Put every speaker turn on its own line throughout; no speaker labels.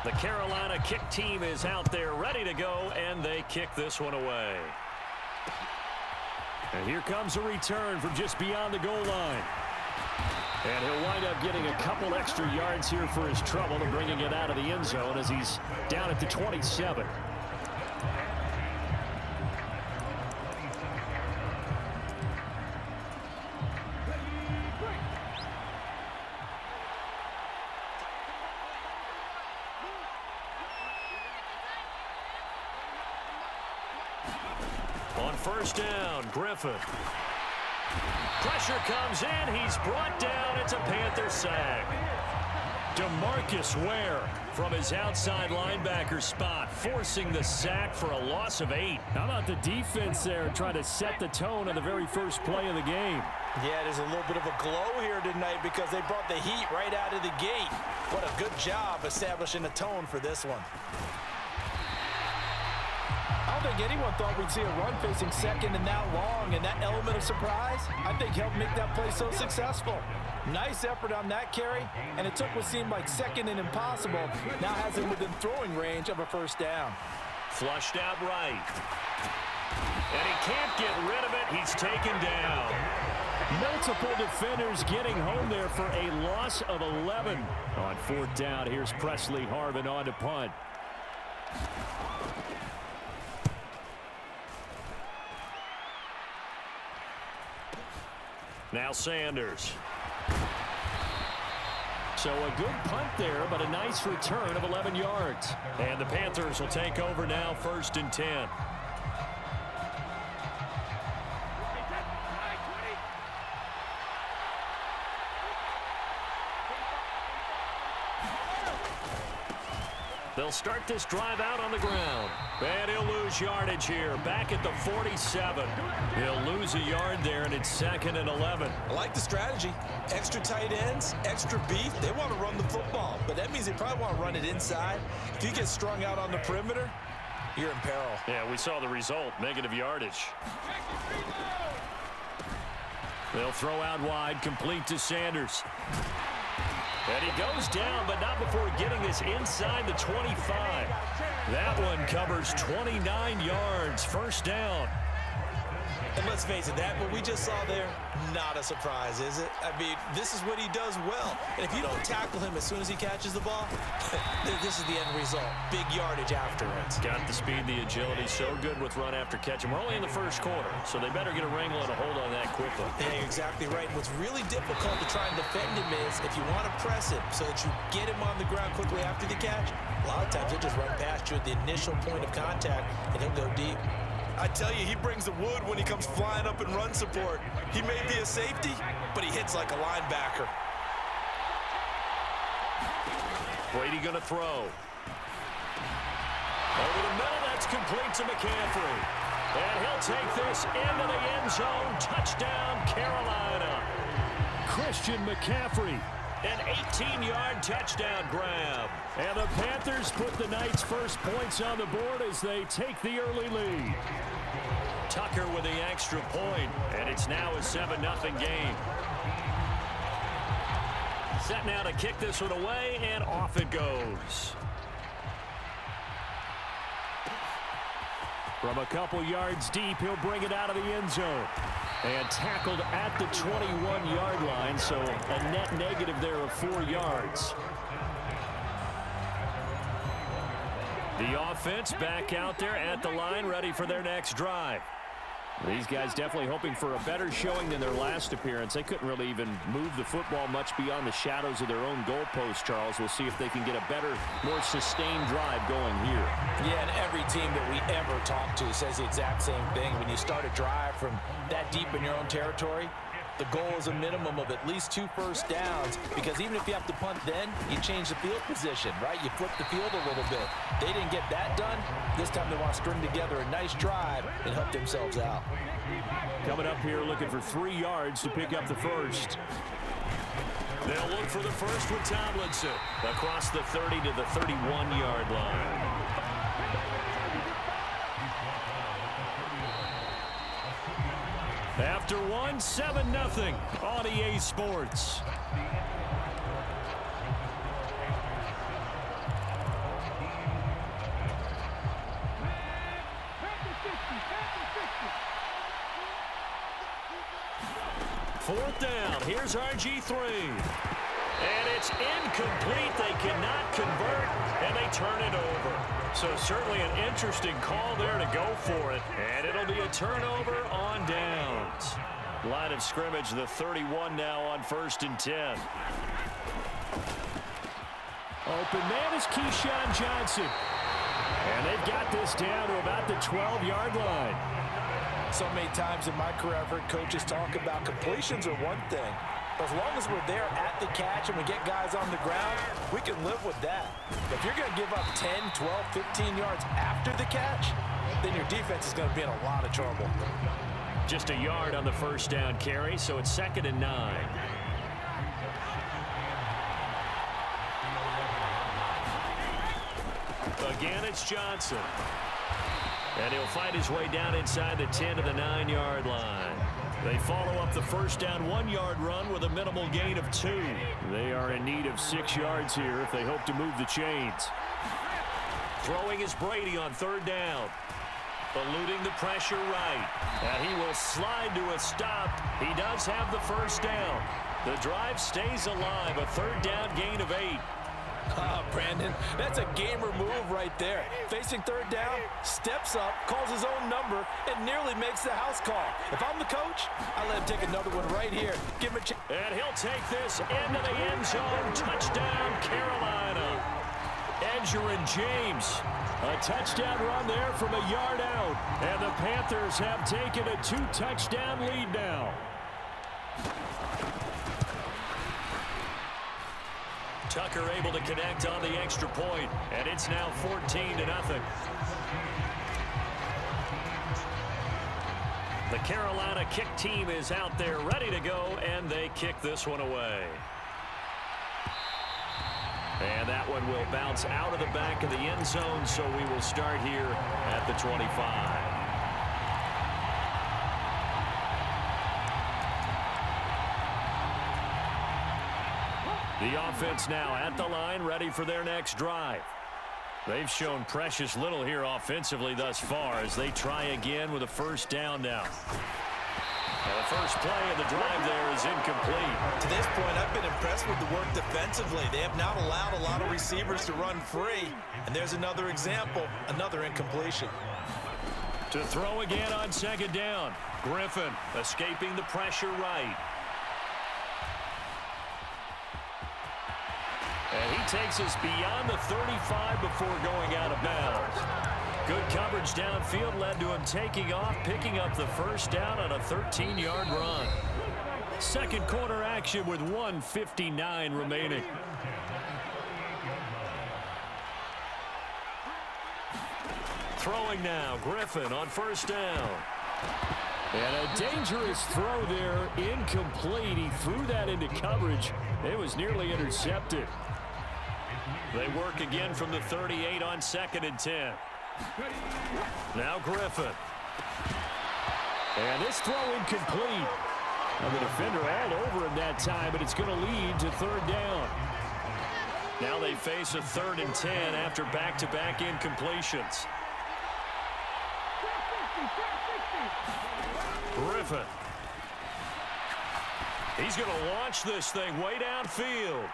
The Carolina kick team is out there ready to go, and they kick this one away. And here comes a return from just beyond the goal line. And he'll wind up getting a couple extra yards here for his trouble and bringing it out of the end zone as he's down at the 27. On first down, Griffin. Pressure comes in. He's brought down. It's a Panther sack. DeMarcus Ware from his outside linebacker spot, forcing the sack for a loss of 8.
How about the defense there trying to set the tone on the very first play of the game?
Yeah, there's a little bit of a glow here tonight because they brought the heat right out of the gate. What a good job establishing a tone for this one. I don't think anyone thought we'd see a run facing second and that long, and that element of surprise, I think, helped make that play so successful. Nice effort on that carry, and it took what seemed like second and impossible, now has him within throwing range of a first down.
Flushed out right. And he can't get rid of it. He's taken down.
Multiple defenders getting home there for a loss of 11. On fourth down, here's Presley Harvin on to punt.
Now Sanders.
So a good punt there, but a nice return of 11 yards.
And the Panthers will take over now, 1st and 10. They'll start this drive out on the ground. And he'll lose yardage here, back at the 47. He'll lose a yard there, and it's 2nd and 11.
I like the strategy. Extra tight ends, extra beef. They want to run the football, but that means they probably want to run it inside. If you get strung out on the perimeter, you're in peril.
Yeah, we saw the result, negative yardage. They'll throw out wide, complete to Sanders. And he goes down, but not before getting this inside the 25. That one covers 29 yards, 1st down.
And let's face it, that what we just saw there, not a surprise, is it? I mean, this is what he does well. And if you don't tackle him as soon as he catches the ball, this is the end result. Big yardage afterwards.
Got the speed, the agility, so good with run after catch. And we're only in the 1st quarter, so they better get a wrangle and a hold on that quickly.
Yeah, you're exactly right. What's really difficult to try and defend him is if you want to press him so that you get him on the ground quickly after the catch, a lot of times he'll just run past you at the initial point of contact, and he'll go deep. I tell you, he brings the wood when he comes flying up in run support. He may be a safety, but he hits like a linebacker.
Brady going to throw. Over the middle, that's complete to McCaffrey. And he'll take this into the end zone. Touchdown, Carolina.
Christian McCaffrey.
An 18-yard touchdown grab.
And the Panthers put the Knights' first points on the board as they take the early lead.
Tucker with the extra point, and it's now a 7-0 game. Set now to kick this one away, and off it goes.
From a couple yards deep, he'll bring it out of the end zone. And tackled at the 21-yard line, so a net negative there of 4 yards. The offense back out there at the line, ready for their next drive. These guys definitely hoping for a better showing than their last appearance. They couldn't really even move the football much beyond the shadows of their own goalpost, Charles. We'll see if they can get a better, more sustained drive going here.
Yeah, and every team that we ever talk to says the exact same thing. When you start a drive from that deep in your own territory, the goal is a minimum of at least 2 first downs, because even if you have to punt then, you change the field position, right? You flip the field a little bit. They didn't get that done. This time they want to string together a nice drive and help themselves out.
Coming up here looking for 3 yards to pick up the first.
They'll look for the first with Tomlinson across the 30 to the 31-yard line. After one, 7-0 on EA Sports. 4th down. Here's RG3. And it's incomplete. They cannot convert, and they turn it over. So certainly an interesting call there to go for it. And it'll be a turnover on downs. Line of scrimmage, the 31 now on 1st and 10.
Open man is Keyshawn Johnson. And they've got this down to about the 12-yard line.
So many times in my career, I've heard coaches talk about completions are one thing. But as long as we're there at the catch and we get guys on the ground, we can live with that. But if you're going to give up 10, 12, 15 yards after the catch, then your defense is going to be in a lot of trouble.
Just a yard on the 1st down carry, so it's 2nd and 9. Again, it's Johnson. And he'll fight his way down inside the 10 to the 9-yard line. They follow up the 1st down 1-yard run with a minimal gain of 2. They are in need of 6 yards here if they hope to move the chains. Throwing is Brady on 3rd down. Eluding the pressure right. And he will slide to a stop. He does have the 1st down. The drive stays alive. A 3rd down gain of 8.
Brandon, that's a gamer move right there. Facing 3rd down, steps up, calls his own number, and nearly makes the house call. If I'm the coach, I let him take another one right here. Give him a chance.
And he'll take this into the end zone. Touchdown, Carolina. Edgerrin James. A touchdown run there from a yard out. And the Panthers have taken a 2-touchdown lead now. Tucker able to connect on the extra point, and it's now 14-0. The Carolina kick team is out there ready to go, and they kick this one away. And that one will bounce out of the back of the end zone, so we will start here at the 25. The offense now at the line, ready for their next drive. They've shown precious little here offensively thus far as they try again with a 1st down now. And the first play of the drive there is incomplete.
To this point, I've been impressed with the work defensively. They have not allowed a lot of receivers to run free. And there's another example, another incompletion.
To throw again on 2nd down. Griffin escaping the pressure right. And he takes us beyond the 35 before going out of bounds. Good coverage downfield led to him taking off, picking up the 1st down on a 13-yard run. Second quarter action with 1:59 remaining. Throwing now, Griffin on 1st down. And a dangerous throw there, incomplete. He threw that into coverage. It was nearly intercepted. They work again from the 38 on 2nd and 10. Now Griffin. And this throw incomplete. And the defender all over him that time, but it's going to lead to 3rd down. Now they face a 3rd and 10 after back-to-back incompletions. Griffin. He's going to launch this thing way downfield.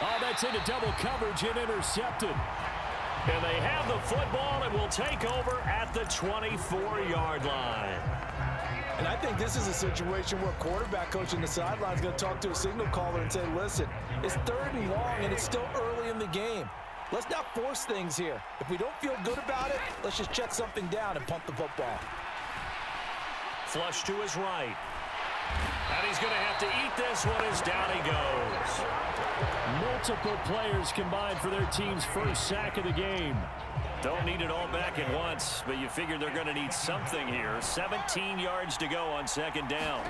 Oh, that's into double coverage and intercepted. And they have the football and will take over at the 24-yard line.
And I think this is a situation where quarterback coach in the sideline is going to talk to a signal caller and say, listen, it's 3rd and long and it's still early in the game. Let's not force things here. If we don't feel good about it, let's just check something down and pump the football.
Flush to his right. And he's going to have to eat this one as down he goes.
Multiple players combined for their team's first sack of the game.
Don't need it all back at once, but you figure they're going to need something here. 17 yards to go on 2nd down.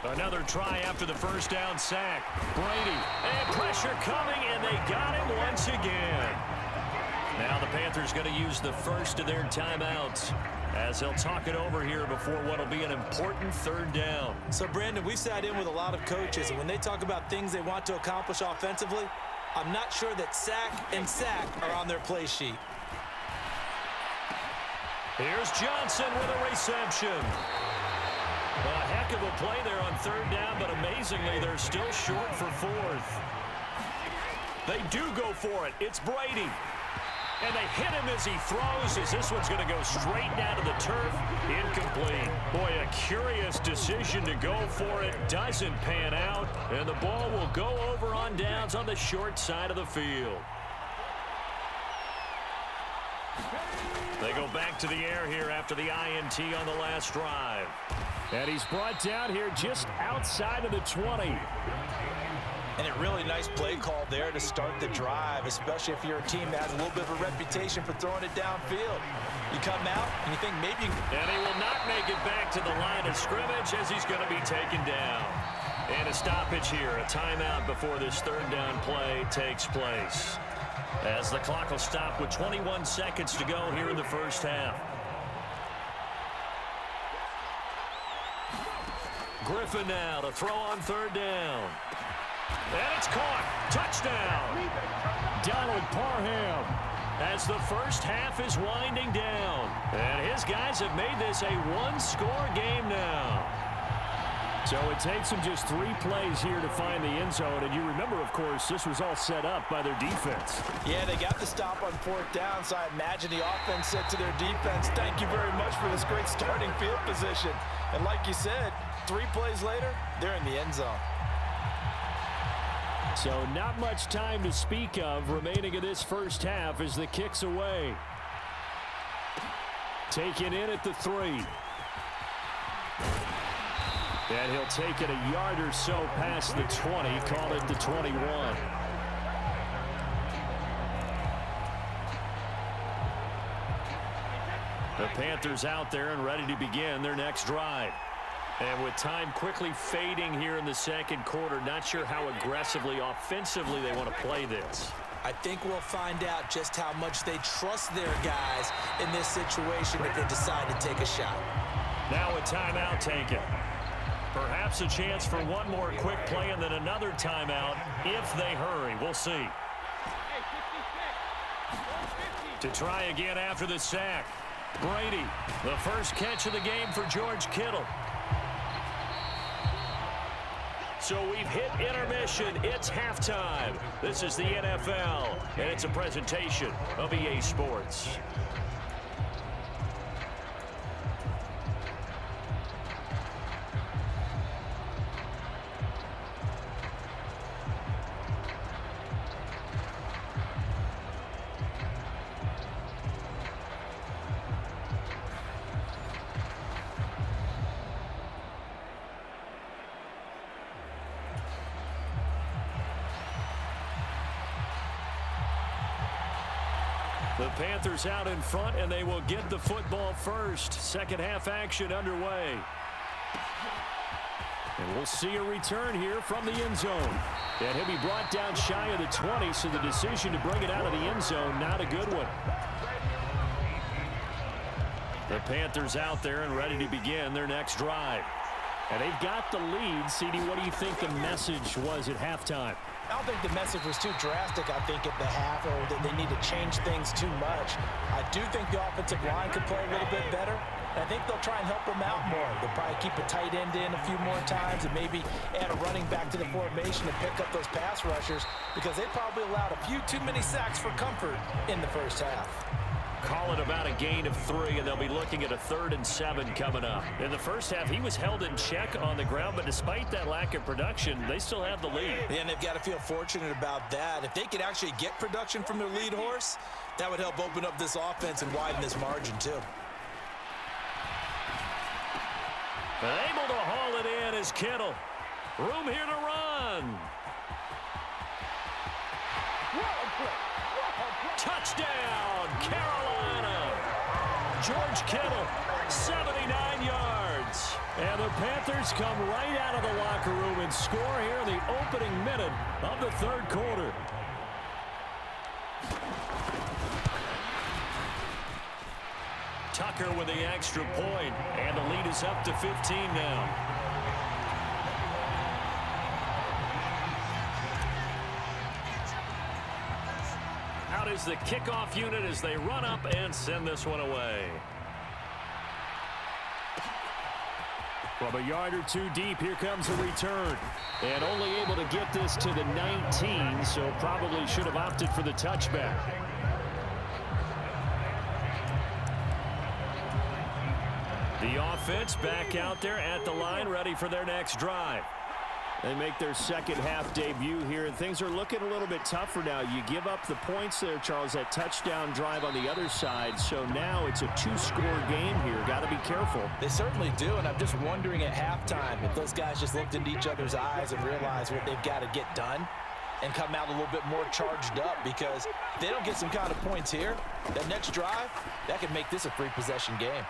Another try after the 1st down sack. Brady, and pressure coming, and they got him once again. Now the Panthers going to use the first of their timeouts as they'll talk it over here before what will be an important 3rd down.
So, Brandon, we sat in with a lot of coaches, and when they talk about things they want to accomplish offensively, I'm not sure that sack and sack are on their play sheet.
Here's Johnson with a reception. A heck of a play there on third down, but amazingly, they're still short for fourth. They do go for it. It's Brady. And they hit him as he throws, as this one's going to go straight down to the turf. Incomplete. Boy, a curious decision to go for it. Doesn't pan out. And the ball will go over on downs on the short side of the field. They go back to the air here after the INT on the last drive.
And he's brought down here just outside of the 20.
And a really nice play call there to start the drive, especially if you're a team that has a little bit of a reputation for throwing it downfield. You come out and you think maybe you can...
And he will not make it back to the line of scrimmage as he's going to be taken down. And a stoppage here, a timeout before this third down play takes place. As the clock will stop with 21 seconds to go here in the first half. Griffin now to throw on third down. And it's caught. Touchdown.
Donald Parham.
As the first half is winding down. And his guys have made this a one-score game now.
So it takes them just 3 plays here to find the end zone. And you remember, of course, this was all set up by their defense.
Yeah, they got the stop on fourth down, so I imagine the offense said to their defense, thank you very much for this great starting field position. And like you said, 3 plays later, they're in the end zone.
So not much time to speak of remaining in this first half as the kick's away. Taken in at the 3. And he'll take it a yard or so past the 20, call it the 21.
The Panthers out there and ready to begin their next drive. And with time quickly fading here in the second quarter, not sure how aggressively, offensively they want to play this.
I think we'll find out just how much they trust their guys in this situation if they decide to take a shot.
Now a timeout taken. Perhaps a chance for one more quick play and then another timeout if they hurry. We'll see. To try again after the sack. Brady, the first catch of the game for George Kittle. So we've hit intermission. It's halftime. This is the NFL, and it's a presentation of EA Sports. The Panthers out in front, and they will get the football first. Second half action underway.
And we'll see a return here from the end zone. And he'll be brought down shy of the 20, so the decision to bring it out of the end zone, not a good one.
The Panthers out there and ready to begin their next drive.
And they've got the lead. CD, what do you think the message was at halftime?
I don't think the message was too drastic, I think, at the half, or that they need to change things too much. I do think the offensive line could play a little bit better. And I think they'll try and help them out more. They'll probably keep a tight end in a few more times and maybe add a running back to the formation to pick up those pass rushers because they probably allowed a few too many sacks for comfort in the first half.
Call it about a gain of 3, and they'll be looking at a 3rd and 7 coming up. In the first half, he was held in check on the ground, but despite that lack of production, they still have the lead.
And they've got to feel fortunate about that. If they could actually get production from their lead horse, that would help open up this offense and widen this margin, too.
Able to haul it in is Kittle. Room here to run. Touchdown, Carolina. George Kittle, 79 yards.
And the Panthers come right out of the locker room and score here in the opening minute of the third quarter.
Tucker with the extra point, and the lead is up to 15 now. Out is the kickoff unit as they run up and send this one away.
From a yard or two deep, here comes a return. And only able to get this to the 19, so probably should have opted for the touchback. The offense back out there at the line, ready for their next drive. They make their second half debut here, and things are looking a little bit tougher now. You give up the points there, Charles, that touchdown drive on the other side. So now it's a 2-score game here. Got to be careful.
They certainly do, and I'm just wondering at halftime if those guys just looked into each other's eyes and realized what they've got to get done and come out a little bit more charged up, because if they don't get some kind of points here, that next drive, that could make this a 3-possession game.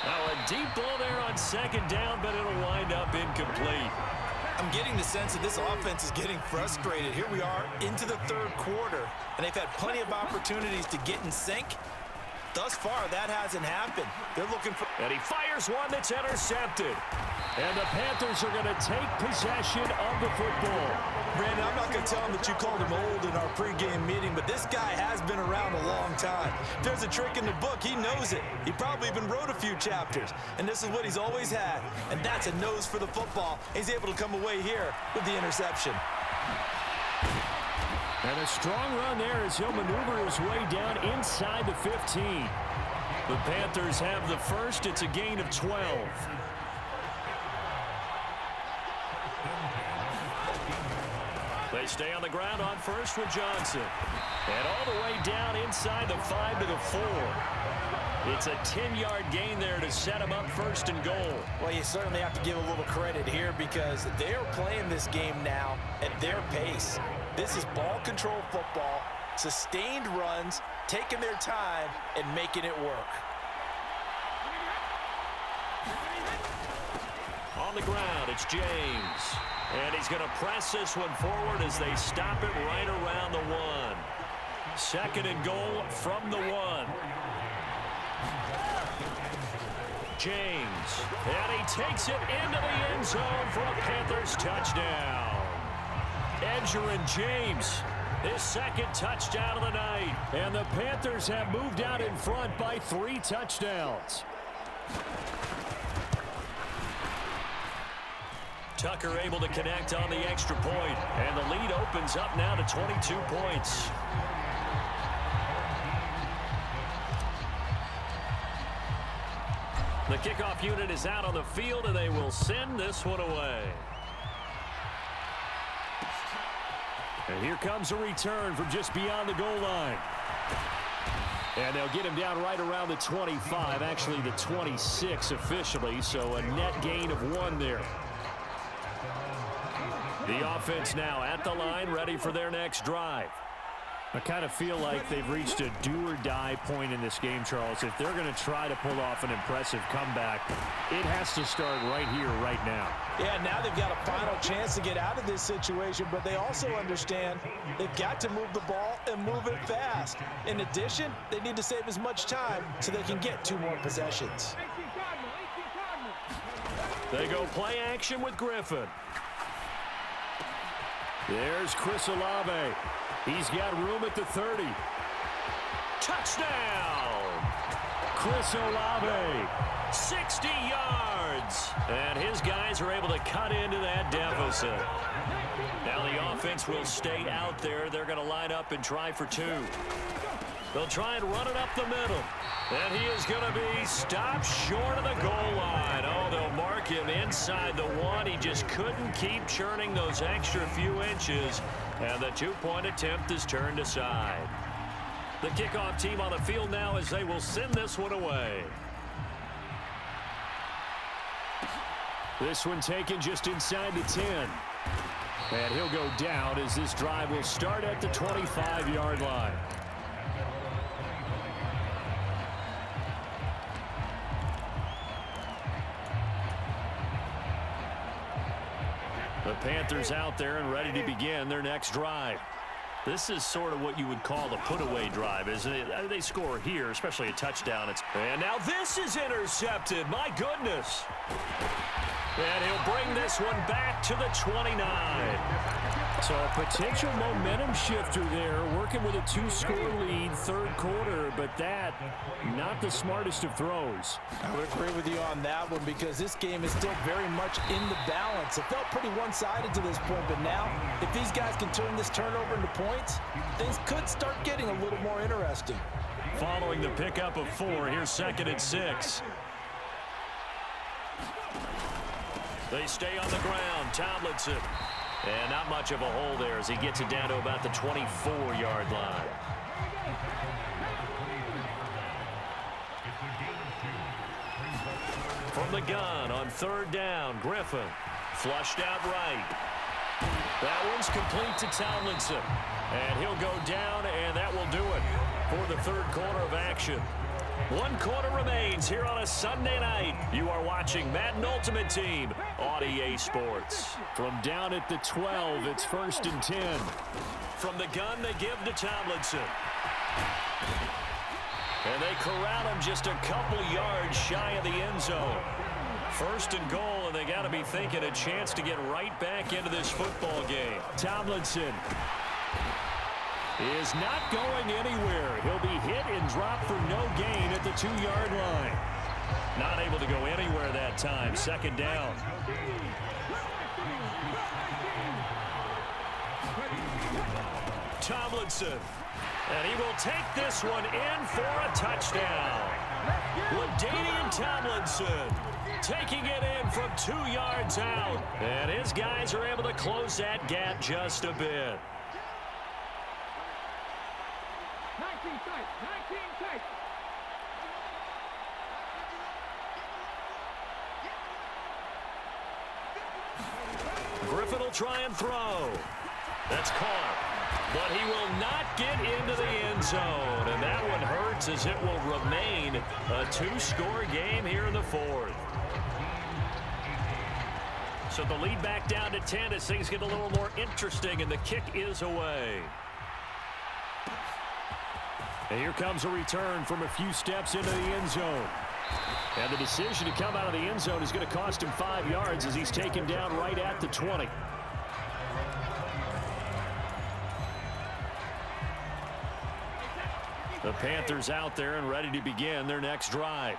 Now a deep ball there on second down, but it'll wind up incomplete.
I'm getting the sense that this offense is getting frustrated. Here we are into the third quarter, and they've had plenty of opportunities to get in sync. Thus far, that hasn't happened. They're looking for...
And he fires one that's intercepted. And the Panthers are going to take possession of the football.
Brandon, I'm not going to tell him that you called him old in our pregame meeting, but this guy has been around a long time. If there's a trick in the book, he knows it. He probably even wrote a few chapters, and this is what he's always had, and that's a nose for the football. He's able to come away here with the interception.
And a strong run there as he'll maneuver his way down inside the 15. The Panthers have the first. It's a gain of 12. They stay on the ground on first with Johnson. And all the way down inside the 5 to the 4. It's a 10-yard gain there to set him up first and goal.
Well, you certainly have to give a little credit here, because they're playing this game now at their pace. This is ball control football, sustained runs, taking their time, and making it work.
On the ground, it's James. And he's going to press this one forward as they stop it right around the 1. Second and goal from the 1. James. And he takes it into the end zone for a Panthers touchdown. Edgerrin James, his second touchdown of the night. And the Panthers have moved out in front by 3 touchdowns. Tucker able to connect on the extra point, and the lead opens up now to 22 points. The kickoff unit is out on the field, and they will send this one away. And here comes a return from just beyond the goal line. And they'll get him down right around the 25, actually the 26 officially, so a net gain of 1 there. The offense now at the line, ready for their next drive. I kind of feel like they've reached a do-or-die point in this game, Charles. If they're going to try to pull off an impressive comeback, it has to start right here, right now.
Yeah, now they've got a final chance to get out of this situation, but they also understand they've got to move the ball and move it fast. In addition, they need to save as much time so they can get 2 more possessions.
They go play action with Griffin. There's Chris Olave. He's got room at the 30. Touchdown! Chris Olave, 60 yards. And his guys are able to cut into that deficit. Now the offense will stay out there. They're going to line up and try for 2. They'll try and run it up the middle. And he is going to be stopped short of the goal line. Oh, they'll mark him inside the 1. He just couldn't keep churning those extra few inches. And the 2-point attempt is turned aside. The kickoff team on the field now as they will send this one away. This one taken just inside the 10. And he'll go down as this drive will start at the 25-yard line. The Panthers out there and ready to begin their next drive. This is sort of what you would call the put-away drive, isn't it? They score here, especially a touchdown. And now this is intercepted. My goodness. And he'll bring this one back to the 29.
So a potential momentum shifter there, working with a 2-score lead, third quarter, but that, not the smartest of throws.
I would agree with you on that one because this game is still very much in the balance. It felt pretty one-sided to this point, but now, if these guys can turn this turnover into points, things could start getting a little more interesting.
Following the pickup of 4, here's 2nd and 6. They stay on the ground. Tomlinson. And not much of a hole there as he gets it down to about the 24-yard line. From the gun on 3rd down, Griffin. Flushed out right. That one's complete to Tomlinson. And he'll go down, and that will do it for the third quarter of action. 1 quarter remains here on a Sunday night. You are watching Madden Ultimate Team on EA Sports.
From down at the 12, it's 1st and 10.
From the gun, they give to Tomlinson. And they corral him just a couple yards shy of the end zone. 1st and goal, and they got to be thinking a chance to get right back into this football game.
Tomlinson is not going anywhere. He'll be hit and dropped for no gain at the 2-yard line.
Not able to go anywhere that time. 2nd down. Tomlinson. And he will take this one in for a touchdown. LaDainian Tomlinson taking it in from 2 yards out. And his guys are able to close that gap just a bit.
19 tight.
Griffin will try and throw. That's caught. But he will not get into the end zone. And that one hurts as it will remain a 2-score game here in the 4th. So the lead back down to 10 as things get a little more interesting, and the kick is away.
And here comes a return from a few steps into the end zone. And the decision to come out of the end zone is going to cost him 5 yards as he's taken down right at the 20.
The Panthers out there and ready to begin their next drive.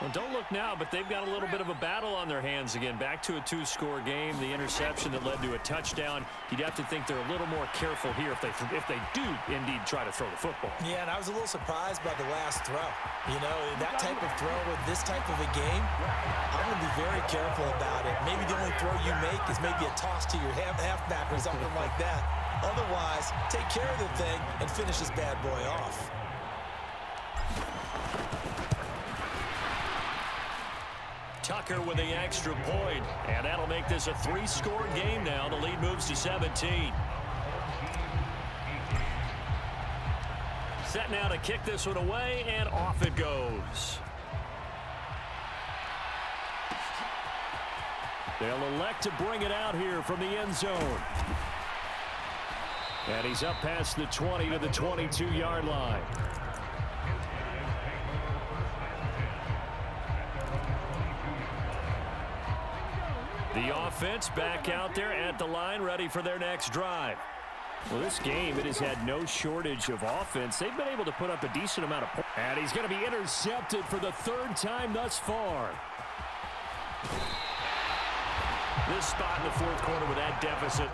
Well, don't look now, but they've got a little bit of a battle on their hands again. Back to a 2-score game. The interception that led to a touchdown. You'd have to think they're a little more careful here if they do indeed try to throw the football.
Yeah, and I was a little surprised by the last throw. You know, that type of throw with this type of a game, I'm going to be very careful about it. Maybe the only throw you make is maybe a toss to your halfback or something like that. Otherwise, take care of the thing and finish this bad boy off.
Tucker with the extra point, and that'll make this a 3-score game now. The lead moves to 17. Set now to kick this one away, and off it goes.
They'll elect to bring it out here from the end zone. And he's up past the 20 to the 22-yard line.
The offense back out there at the line, ready for their next drive.
Well, this game, it has had no shortage of offense. They've been able to put up a decent amount of points. And he's going to be intercepted for the 3rd time thus far.
This spot in the 4th quarter with that deficit,